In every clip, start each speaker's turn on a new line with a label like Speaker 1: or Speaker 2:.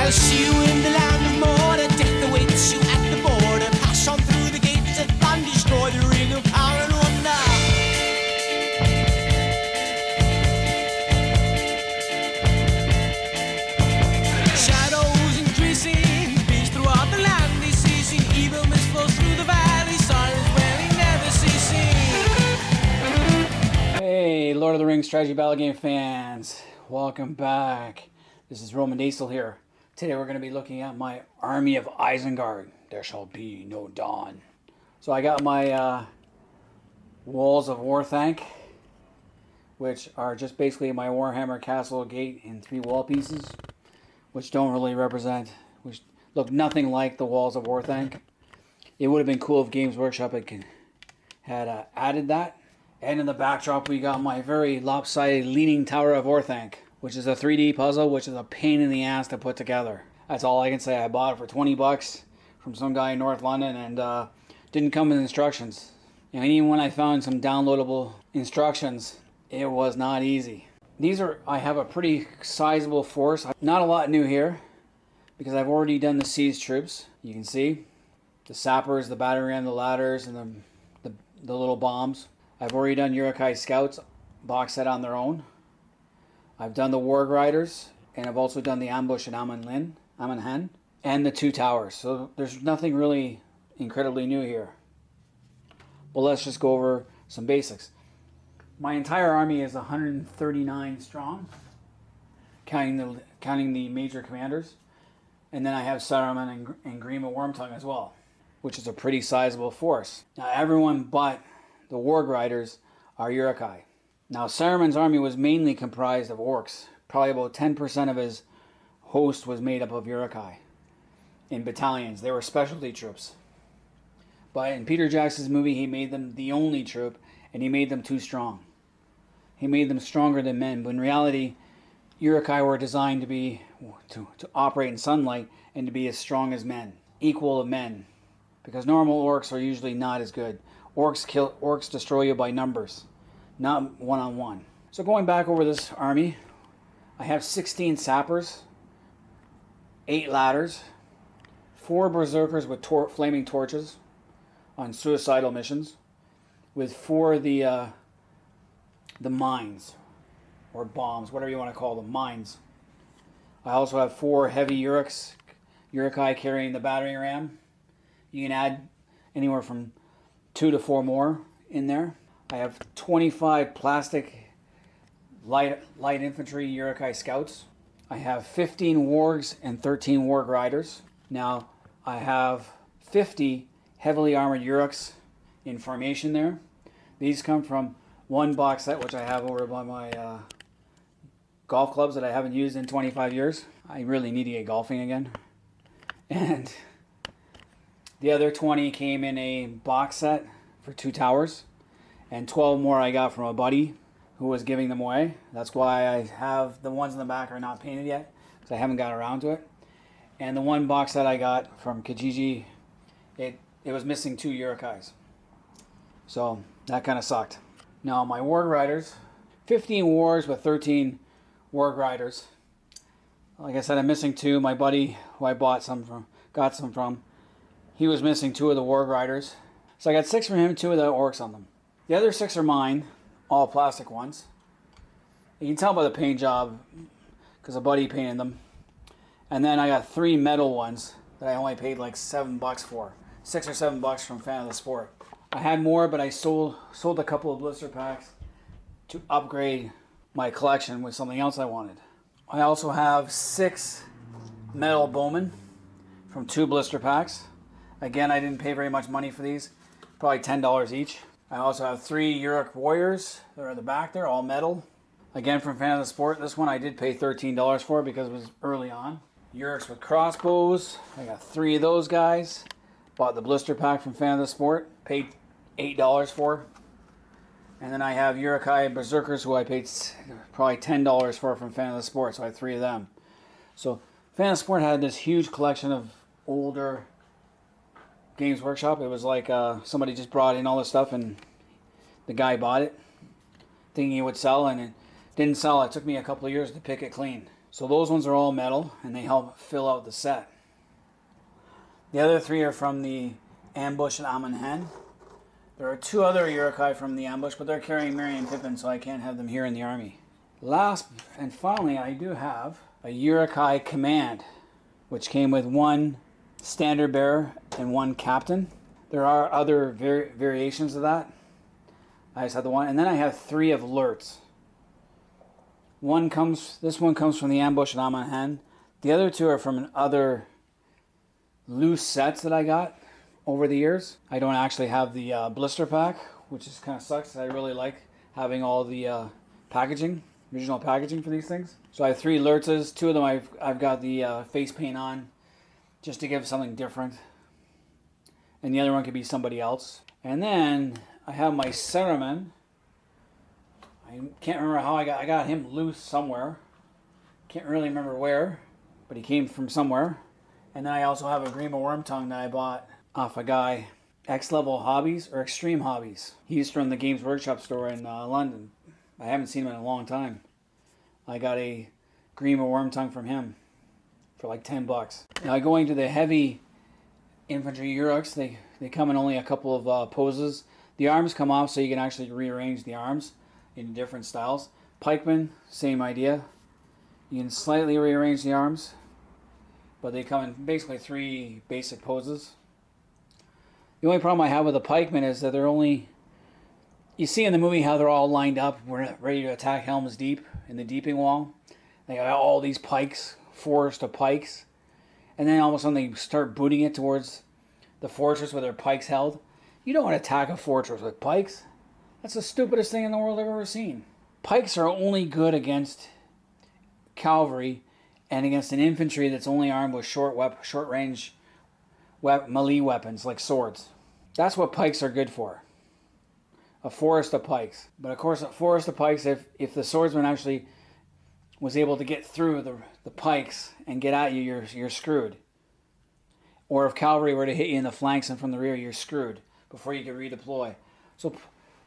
Speaker 1: I'll see you in the land of Mordor. Death awaits you at the border. Pass on through the gates of fun, destroy the ring of power and wonder. Shadows increasing, beast throughout the land is ceasing. Evil mist flows through the valley, silence wailing, never ceasing.
Speaker 2: Hey, Lord of the Rings strategy battle game fans, welcome back. This is Roman here. Today we're going to be looking at my army of Isengard. There shall be no dawn. So I got my walls of Orthanc, which are just basically my Warhammer Castle Gate in 3 wall pieces, which don't really represent, which look nothing like the walls of Orthanc. It would have been cool if Games Workshop had added that. And in the backdrop we got my very lopsided Leaning Tower of Orthanc, which is a 3D puzzle, which is a pain in the ass to put together. That's all I can say. I bought it for 20 bucks from some guy in North London, and didn't come with instructions. And even when I found some downloadable instructions, it was not easy. I have a pretty sizable force. Not a lot new here, because I've already done the siege troops. You can see the sappers, the battering ram, the ladders, and the little bombs. I've already done Uruk-Hai scouts, box set on their own. I've done the Warg Riders, and I've also done the ambush at Amanhan, and the 2 towers. So there's nothing really incredibly new here. But let's just go over some basics. My entire army is 139 strong, counting the major commanders. And then I have Saruman and Grima Wormtongue as well, which is a pretty sizable force. Now everyone but the Warg Riders are Uruk-Hai. Now Saruman's army was mainly comprised of orcs. Probably about 10% of his host was made up of Uruk-Hai in battalions. They were specialty troops. But in Peter Jackson's movie, he made them the only troop, and he made them too strong. He made them stronger than men, but in reality, Uruk-Hai were designed to operate in sunlight and to be as strong as men, equal of men, because normal orcs are usually not as good. Orcs destroy you by numbers, not one-on-one. So going back over this army, I have 16 sappers, 8 ladders, 4 berserkers with flaming torches on suicidal missions, with 4 of the mines, or bombs, whatever you want to call them, mines. I also have 4 heavy Uruk-Hai carrying the battering ram. You can add anywhere from 2 to 4 more in there. I have 25 plastic light infantry Uruk-Hai scouts. I have 15 wargs and 13 warg riders. Now I have 50 heavily armored Uruks in formation there. These come from one box set, which I have over by my golf clubs that I haven't used in 25 years. I really need to get golfing again. And the other 20 came in a box set for 2 towers, and 12 more I got from a buddy who was giving them away. That's why I have the ones in the back are not painted yet, because I haven't got around to it. And the one box that I got from Kijiji, it was missing 2 Uruk-Hais. So that kind of sucked. Now my Warg Riders, 15 Wargs with 13 Warg Riders. Like I said, I'm missing 2. My buddy, who I got some from, he was missing 2 of the Warg Riders. So I got 6 from him, 2 of the orcs on them. The other 6 are mine, all plastic ones. You can tell by the paint job, because a buddy painted them. And then I got 3 metal ones that I only paid like $7 for. 6 or $7 from Fan of the Sport. I had more, but I sold a couple of blister packs to upgrade my collection with something else I wanted. I also have 6 metal bowmen from 2 blister packs. Again, I didn't pay very much money for these, probably $10 each. I also have 3 Uruk Warriors. They're in the back there, all metal. Again, from Fan of the Sport. This one I did pay $13 for because it was early on. Uruks with crossbows. I got 3 of those guys. Bought the blister pack from Fan of the Sport. Paid $8 for. And then I have Uruk-Hai Berserkers, who I paid probably $10 for from Fan of the Sport. So I had 3 of them. So Fan of the Sport had this huge collection of older Games Workshop. It was like somebody just brought in all this stuff and the guy bought it thinking it would sell, and it didn't sell. It took me a couple of years to pick it clean. So those ones are all metal, and they help fill out the set. The other 3 are from the ambush at Amon Hen. There are 2 other Uruk-Hai from the ambush, but they're carrying Merry and Pippin, so I can't have them here in the army. Last and finally, I do have a Uruk-Hai command, which came with 1 standard bearer and 1 captain. There are other variations of that. I just have the 1, and then I have 3 of Lurts. This one comes from the ambush at Amon Hen. The other 2 are from other loose sets that I got over the years. I don't actually have the blister pack, which is kind of sucks. I really like having all the packaging, original packaging for these things. So I have 3 Lurtzes. 2 of them I've got the face paint on, just to give something different. And the other one could be somebody else. And then I have my Saruman. I can't remember how I got him loose somewhere. Can't really remember where, but he came from somewhere. And then I also have a Grima Wormtongue that I bought off a guy, X-Level Hobbies or Extreme Hobbies. He's from the Games Workshop store in London. I haven't seen him in a long time. I got a Grima Wormtongue from him for like $10. Now going to the heavy infantry Uruks, they come in only a couple of poses. The arms come off so you can actually rearrange the arms in different styles. Pikemen, same idea. You can slightly rearrange the arms, but they come in basically 3 basic poses. The only problem I have with the pikemen is that they're only... You see in the movie how they're all lined up, ready to attack Helm's Deep in the Deeping Wall. They got all these pikes, forest of pikes, and then all of a sudden they start booting it towards the fortress with their pikes held. You don't want to attack a fortress with pikes. That's the stupidest thing in the world I've ever seen. Pikes are only good against cavalry and against an infantry that's only armed with short-range melee weapons like swords. That's what pikes are good for. A forest of pikes. But of course, a forest of pikes, if the swordsman actually was able to get through the pikes and get at you, you're screwed. Or if cavalry were to hit you in the flanks and from the rear, you're screwed before you could redeploy. So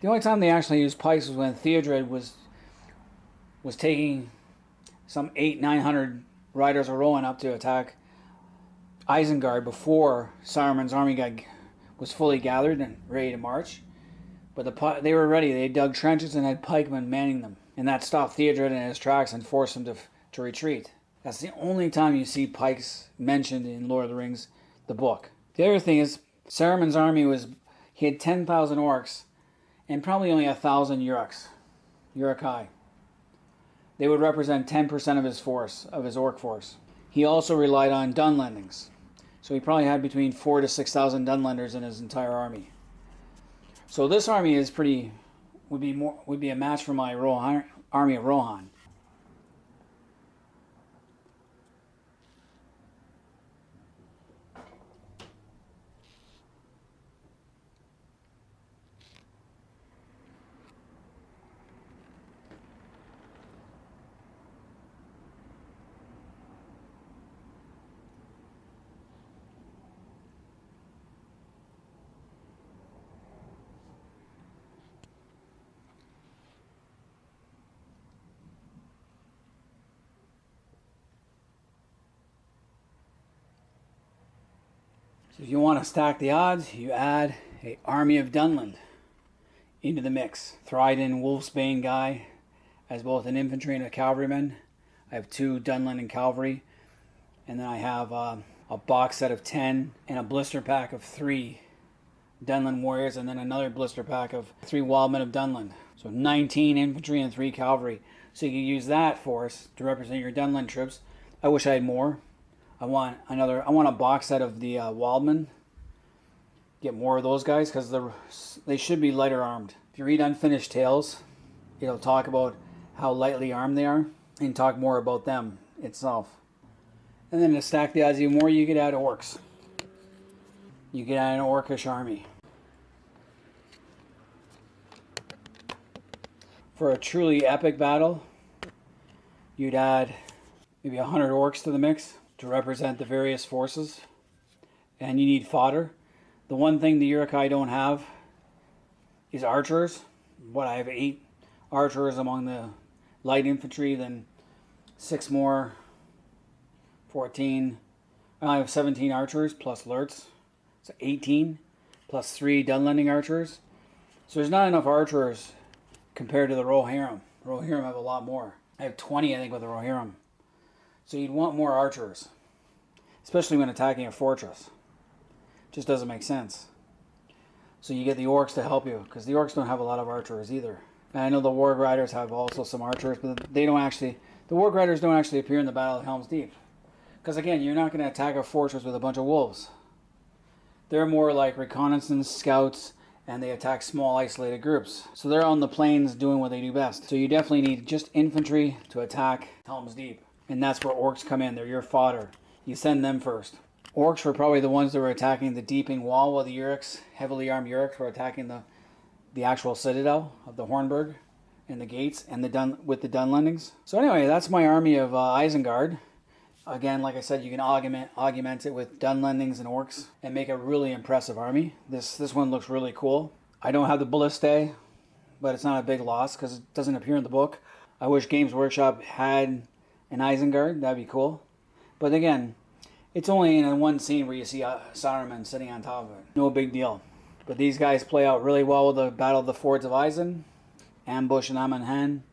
Speaker 2: the only time they actually used pikes was when Theodred was taking some 800-900 riders of Rohan up to attack Isengard before Saruman's army was fully gathered and ready to march. But they were ready. They dug trenches and had pikemen manning them. And that stopped Theodred in his tracks and forced him to retreat. That's the only time you see pikes mentioned in Lord of the Rings, the book. The other thing is, Saruman's army he had 10,000 orcs and probably only 1,000 Uruk-Hai. They would represent 10% of his force, of his orc force. He also relied on Dunlendings. So he probably had between 4,000 to 6,000 Dunlenders in his entire army. So this army would be a match for my army of Rohan. So if you want to stack the odds, you add an army of Dunland into the mix. Thryden Wolfsbane guy as both an infantry and a cavalryman. I have 2 Dunland and cavalry. And then I have a box set of 10 and a blister pack of 3 Dunland warriors, and then another blister pack of 3 wildmen of Dunland. So 19 infantry and 3 cavalry. So you can use that force to represent your Dunland troops. I wish I had more. I want a box set of the wildmen. Get more of those guys because they should be lighter armed. If you read Unfinished Tales, it'll talk about how lightly armed they are and talk more about them itself. And then to stack the odds even more, you could add orcs. You could add an orcish army. For a truly epic battle, you'd add maybe 100 orcs to the mix to represent the various forces. And you need fodder. The one thing the Uruk-Hai don't have is archers. I have 8 archers among the light infantry, then 6 more, 14. I have 17 archers plus lurts, so 18 plus 3 Dunlending archers. So there's not enough archers compared to the Rohirrim. Rohirrim have a lot more. I have 20, I think, with the Rohirrim. So you'd want more archers, especially when attacking a fortress. Just doesn't make sense. So you get the orcs to help you, because the orcs don't have a lot of archers either. And I know the warg riders have also some archers, but they don't actually. The warg riders don't actually appear in the Battle of Helm's Deep, because again, you're not going to attack a fortress with a bunch of wolves. They're more like reconnaissance scouts, and they attack small isolated groups. So they're on the plains doing what they do best. So you definitely need just infantry to attack Helm's Deep, and that's where orcs come in. They're your fodder. You send them first. Orcs were probably the ones that were attacking the deeping wall, while the Uruks, heavily armed Uruks, were attacking the actual citadel of the Hornburg and the gates and with the Dunlendings. So anyway, that's my army of Isengard. Again, like I said, you can augment it with Dunlendings and orcs and make a really impressive army. This one looks really cool. I don't have the Ballistae, but it's not a big loss because it doesn't appear in the book. I wish Games Workshop had an Isengard. That'd be cool. But again, it's only in one scene where you see Saruman sitting on top of it. No big deal. But these guys play out really well with the Battle of the Fords of Isen, ambush in Amon Hen,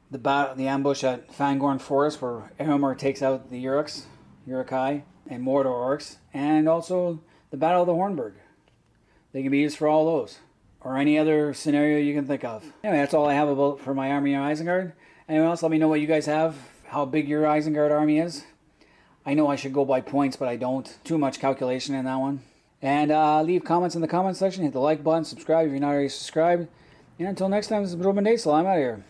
Speaker 2: the ambush at Fangorn Forest where Eomer takes out the Uruk-Hai and Mordor orcs, and also the Battle of the Hornburg. They can be used for all those, or any other scenario you can think of. Anyway, that's all I have for my army of Isengard. Anyone else, let me know what you guys have, how big your Isengard army is. I know I should go by points, but I don't. Too much calculation in that one. And leave comments in the comment section. Hit the like button. Subscribe if you're not already subscribed. And until next time, this is Roman Daysel. I'm out of here.